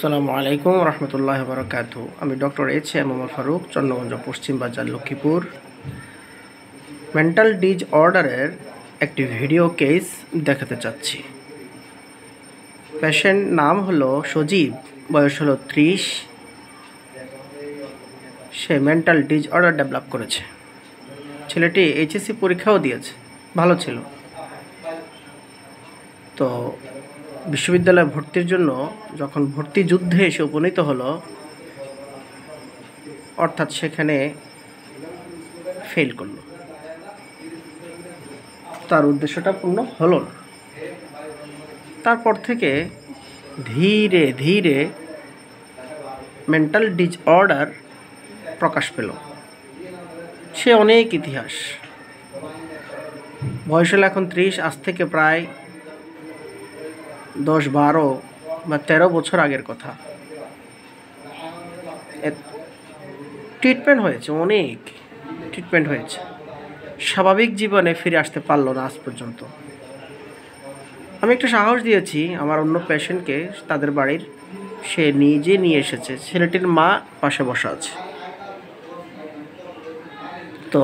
আসসালামু আলাইকুম রহমতুল্লাহ বারাকাতু। আমি ডক্টর এইচ.এম. ওমর ফারুক, চন্দ্রগঞ্জ পশ্চিম বাজার, লক্ষ্মীপুর। মেন্টাল ডিসঅর্ডারের একটি ভিডিও কেস দেখাতে চাচ্ছি। পেশেন্ট নাম হলো সজীব, বয়স হলো 30। সে মেন্টাল ডিসঅর্ডার ডেভেলপ করেছে। ছেলেটি এইচএসসি পরীক্ষাও দিয়েছে, ভালো ছিল। তো বিশ্ববিদ্যালয়ে ভর্তির জন্য যখন ভর্তি যুদ্ধে এসে উপনীত হলো, অর্থাৎ সেখানে ফেল করলো, তার উদ্দেশ্যটা পূর্ণ হলো না। তারপর থেকে ধীরে ধীরে মেন্টাল ডিসঅর্ডার প্রকাশ পেল। সে অনেক ইতিহাস, বয়স হলো এখন 30, আজ থেকে প্রায় 10, 12 বা 13 বছর আগের কথা। ট্রিটমেন্ট হয়েছে, অনেক ট্রিটমেন্ট হয়েছে, স্বাভাবিক জীবনে ফিরে আসতে পারলো না আজ পর্যন্ত। আমি একটু সাহস দিয়েছি আমার অন্য পেশেন্টকে, তাদের বাড়ির, সে নিজে নিয়ে এসেছে। ছেলেটির মা পাশে বসা আছে। তো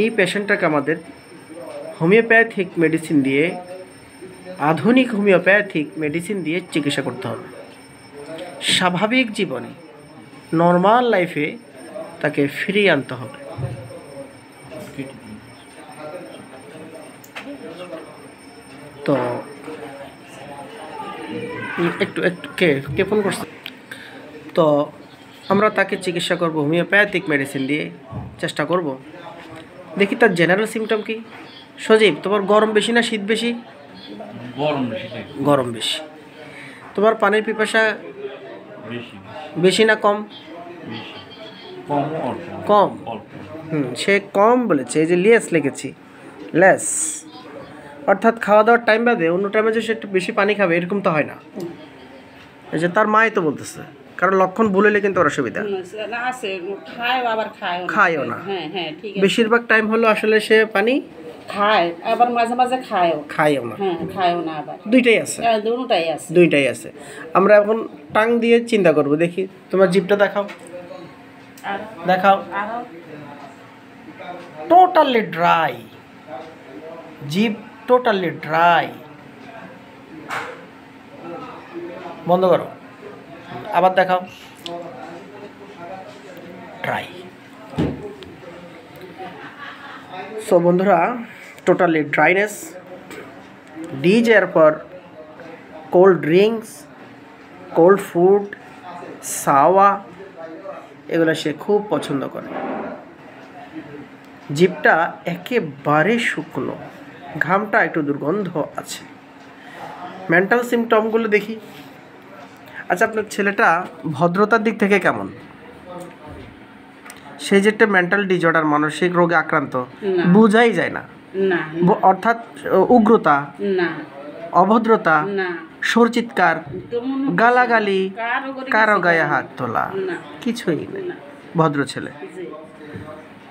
এই পেশেন্টটাকে আমাদের হোমিওপ্যাথিক মেডিসিন দিয়ে, আধুনিক হোমিওপ্যাথিক মেডিসিন দিয়ে চিকিৎসা করতে হবে। স্বাভাবিক জীবনে, নর্মাল লাইফে তাকে ফিরিয়ে আনতে হবে। তো একটু কে ফোন করছে? তো আমরা তাকে চিকিৎসা করব হোমিওপ্যাথিক মেডিসিন দিয়ে, চেষ্টা করব। দেখি তার জেনারেল সিমটম কি। সজীব, তোমার গরম বেশি না শীত বেশি? গরম বেশি। তোমার পানির পিপাসা বেশি না কম? কম। সে কম বলেছে, এই যে লেস লিখেছি, লেস, অর্থাৎ খাওয়া দাওয়ার টাইম বাদে অন্য টাইমে যে সে একটু বেশি পানি খাবে এরকম তো হয় না। এই যে তার মাই তো বলতেছে, কারণ লক্ষণ ভুলেলে কিন্তু ওর অসুবিধা। খায়ও না, বেশিরভাগ টাইম হলো আসলে সে পানি খায়, আবার মাঝে মাঝে খায়ও না। আবার দুইটাই আছে। আমরা এখন টাং দিয়ে চিন্তা করব। দেখি তোমার জিভটা দেখাও, টোটালি ড্রাই জিভ, টোটালি ড্রাই। বন্ধ করো, আবার দেখাও, ড্রাই। সো বন্ধুরা, টোটালি ড্রাইনেস, ডিজের পর কোল্ড ড্রিঙ্কস, কোল্ড ফুড, সাওয়া, এগুলো সে খুব পছন্দ করে। জিভটা একেবারে শুকনো, ঘামটা একটু দুর্গন্ধ আছে। মেন্টাল সিমটমগুলো দেখি। আচ্ছা, আপনার ছেলেটা ভদ্রতার দিক থেকে কেমন? সে যেটা মেন্টাল ডিসঅর্ডার, মানসিক রোগে আক্রান্ত, বোঝাই যায় না। অর্থাৎ উগ্রতা, অভদ্রতা, সরচিৎকার, গালাগালি, কারো গায়ে হাত তোলা, কিছুই নেই। ভদ্র ছেলে।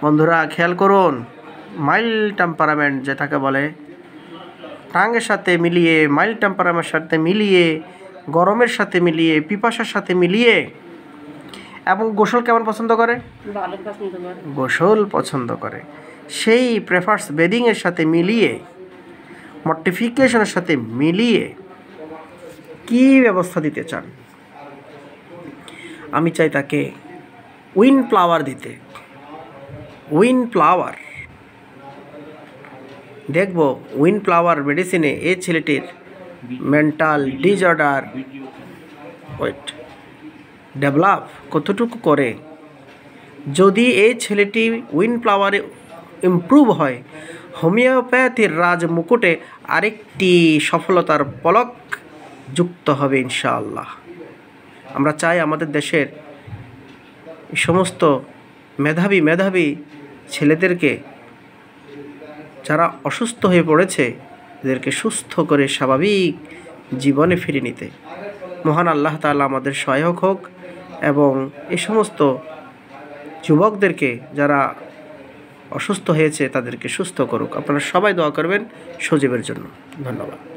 বন্ধুরা খেয়াল করুন, মাইল্ড টেম্পারামেন্ট যেটাকে বলে, টাঙের সাথে মিলিয়ে, মাইল্ড টেম্পারামেন্টের সাথে মিলিয়ে, গরমের সাথে মিলিয়ে, পিপাসার সাথে মিলিয়ে। এবং গোসল কেমন পছন্দ করে? গোসল পছন্দ করে। সেই প্রেফার্স বেডিংয়ের সাথে মিলিয়ে, মর্টিফিকেশনের সাথে মিলিয়ে কি ব্যবস্থা দিতে চান? আমি চাই তাকে উইন্ড ফ্লাওয়ার দিতে। উইন্ড ফ্লাওয়ার দেখব, উইন্ড ফ্লাওয়ার মেডিসিনে এই ছেলেটির মেন্টাল ডিসঅর্ডার ডেভেলপ কতটুকু করে। যদি এই ছেলেটি উইন্ড ফ্লাওয়ারে ইমপ্রুভ হয়, হোমিওপ্যাথির রাজ মুকুটে আরেকটি সফলতার পলক যুক্ত হবে ইনশাআল্লাহ। আমরা চাই আমাদের দেশের সমস্ত মেধাবী ছেলেদেরকে, যারা অসুস্থ হয়ে পড়েছে, এদেরকে সুস্থ করে স্বাভাবিক জীবনে ফিরে নিতে। মহান আল্লাহ তাআলা আমাদের সহায়ক হোক এবং এই সমস্ত যুবকদেরকে যারা অসুস্থ হয়েছে তাদেরকে সুস্থ করুক। আপনারা সবাই দোয়া করবেন সজীবের জন্য। ধন্যবাদ।